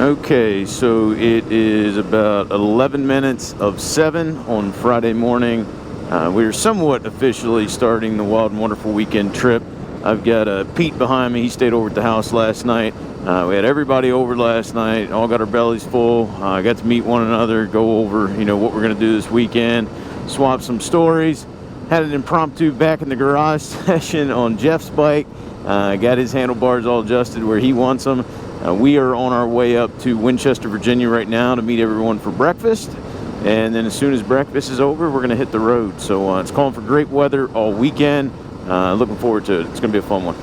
Okay, so it is about 11 minutes of 7 on Friday morning. We are somewhat officially starting the Wild and Wonderful weekend trip. I've got Pete behind me. He stayed over at the house last night. We had everybody over last night, all got our bellies full. Got to meet one another, go over, what we're going to do this weekend, swap some stories. Had an impromptu back in the garage session on Jeff's bike. Got his handlebars all adjusted where he wants them. We are on our way up to Winchester, Virginia right now to meet everyone for breakfast. And then as soon as breakfast is over, we're going to hit the road. So it's calling for great weather all weekend. Looking forward to it. It's going to be a fun one.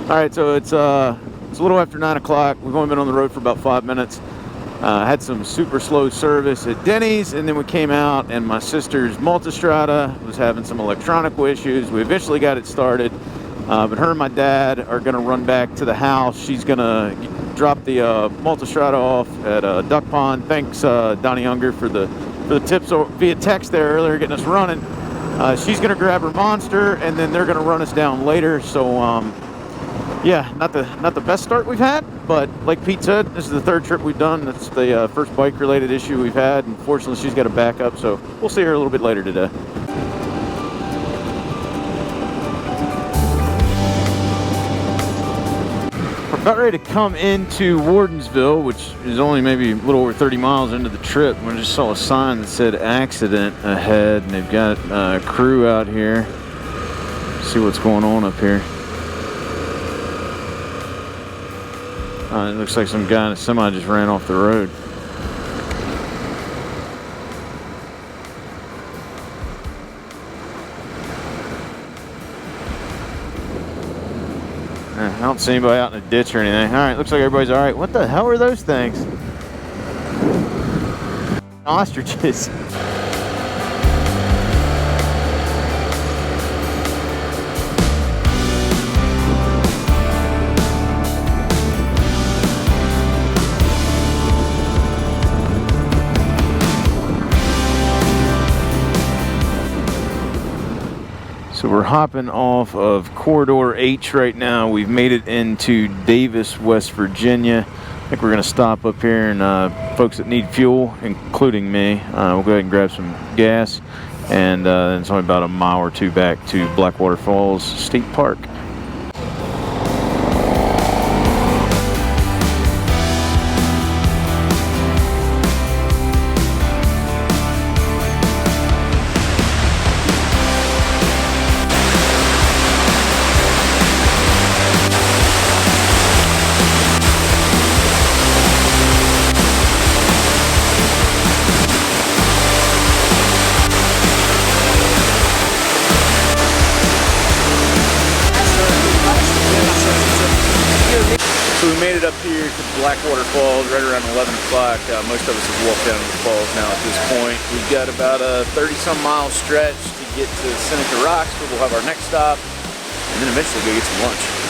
All right, so it's a little after 9 o'clock. We've only been on the road for about 5 minutes. Had some super slow service at Denny's, and then we came out, and my sister's Multistrada was having some electronic issues. We eventually got it started, but her and my dad are going to run back to the house. She's going to drop the Multistrada off at Duck Pond. Thanks, Donnie Unger, for the tips via text there earlier, getting us running. She's going to grab her Monster, and then they're going to run us down later. So, yeah, not the best start we've had, but like Pete said, this is the third trip we've done. That's the first bike-related issue we've had, and fortunately she's got a backup, so we'll see her a little bit later today. We're about ready to come into Wardensville, which is only maybe a little over 30 miles into the trip. We just saw a sign that said accident ahead, and they've got a crew out here. See what's going on up here. It looks like some guy in a semi just ran off the road. I don't see anybody out in the ditch or anything. All right, looks like everybody's all right. What the hell are those things? Ostriches. So we're hopping off of Corridor H right now. We've made it into Davis, West Virginia. I think we're going to stop up here, and folks that need fuel, including me, we'll go ahead and grab some gas. And it's only about a mile or two back to Blackwater Falls State Park. So we made it up here to Blackwater Falls right around 11 o'clock. Most of us have walked down to the falls now at this point. We've got about a 30-some mile stretch to get to Seneca Rocks, where we'll have our next stop, and then eventually go get some lunch.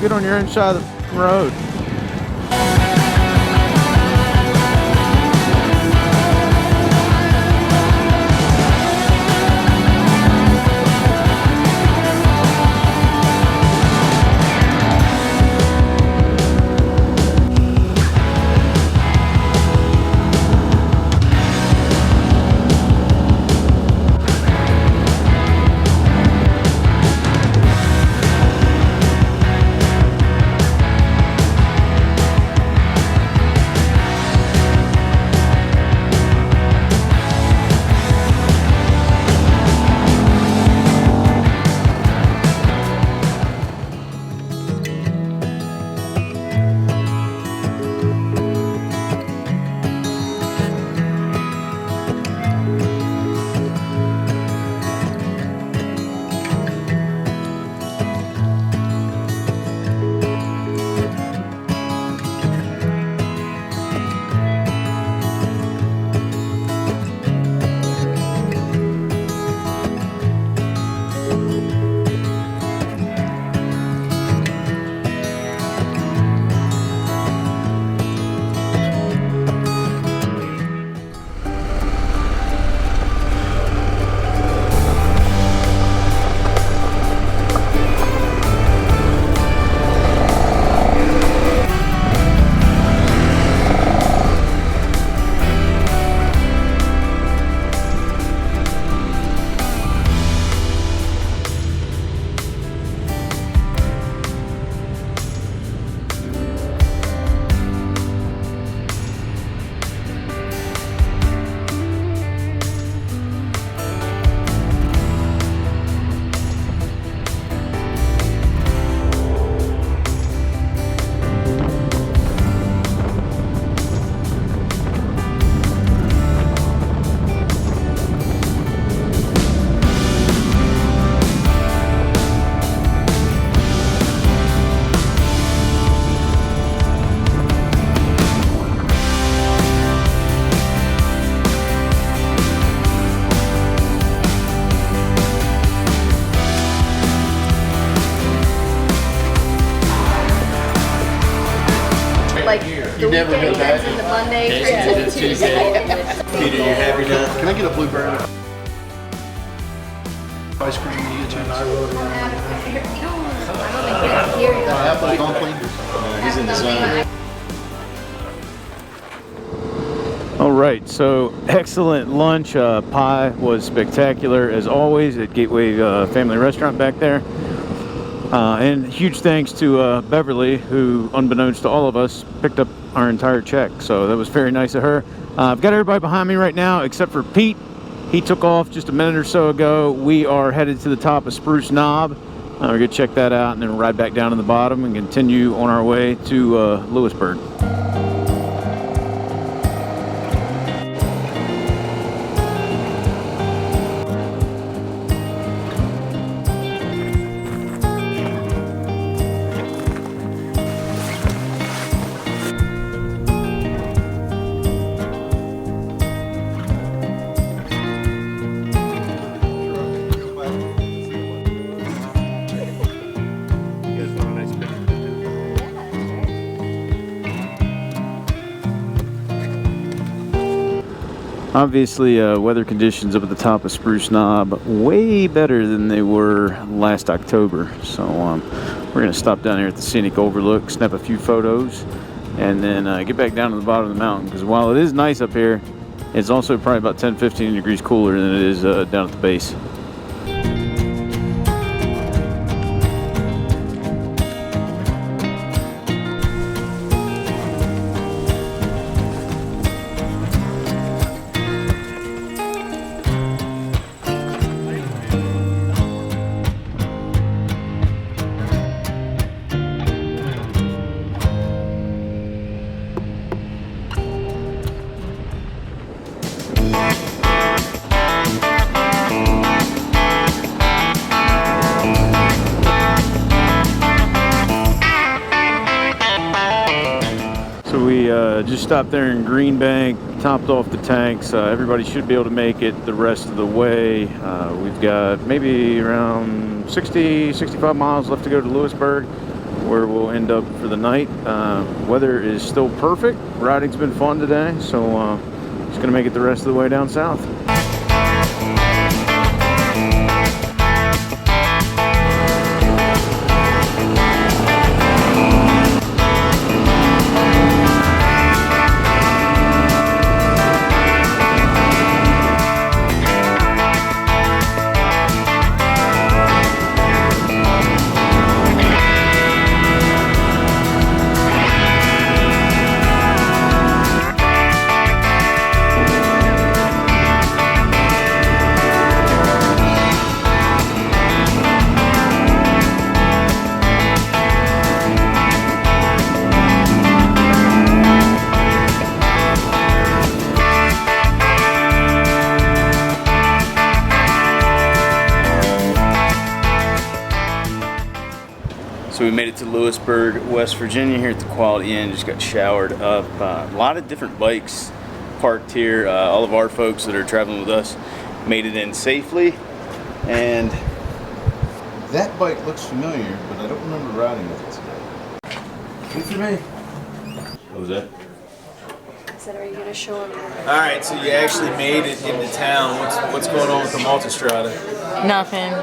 Get on your own side of the road. You never go back. The Monday to the Tuesday. Peter, you happy now? Can I get a blueberry? Ice cream you get to? I don't think you're here. Apple dumpling? He's in the zone. All right, so excellent lunch. Pie was spectacular as always at Gateway Family Restaurant back there. And huge thanks to Beverly, who, unbeknownst to all of us, picked up our entire check. So that was very nice of her. I've got everybody behind me right now except for Pete. He took off just a minute or so ago. We are headed to the top of Spruce Knob. We're going to check that out and then ride back down to the bottom and continue on our way to Lewisburg. Obviously, weather conditions up at the top of Spruce Knob way better than they were last October. So we're going to stop down here at the Scenic Overlook, snap a few photos, and then get back down to the bottom of the mountain. Because while it is nice up here, it's also probably about 10-15 degrees cooler than it is down at the base. So we just stopped there in Green Bank, topped off the tanks. Everybody should be able to make it the rest of the way. We've got maybe around 65 miles left to go to Lewisburg, where we'll end up for the night. Weather is still perfect. Riding's been fun today, so just gonna make it the rest of the way down south. So we made it to Lewisburg, West Virginia here at the Quality Inn. Just got showered up. A lot of different bikes parked here. All of our folks that are traveling with us made it in safely. And that bike looks familiar, but I don't remember riding with it today. Good for me. What was that? I said, are you going to show them? Alright, so you actually made it into town. What's going on with the Multistrada? Nothing.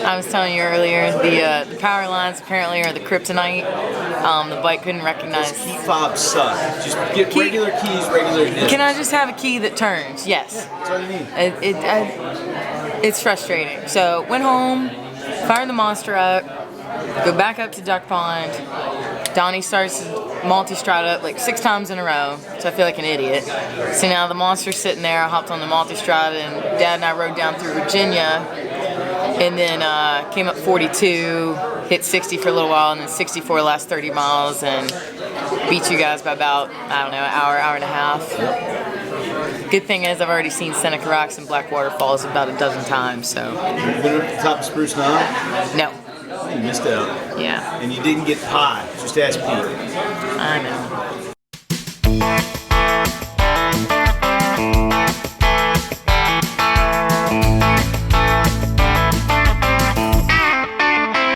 I was telling you earlier, the power lines apparently are the kryptonite. The bike couldn't recognize. Key fobs suck. Just get regular keys, regular ignition. Can I just have a key that turns? Yes. Yeah, that's all you need. It's frustrating. So went home, fired the monster up, go back up to Duck Pond. Donnie starts Multistrada up like 6 times in a row, so I feel like an idiot. So now the monster's sitting there. I hopped on the Multistrada, and Dad and I rode down through Virginia, and then came up 42, hit 60 for a little while, and then 64 the last 30 miles, and beat you guys by about, I don't know, an hour and a half. Good thing is I've already seen Seneca Rocks and Blackwater Falls about a dozen times, so. You been up to the top of Spruce Knob? No. You missed out. Yeah. And you didn't get pie. Just ask Pete. I know.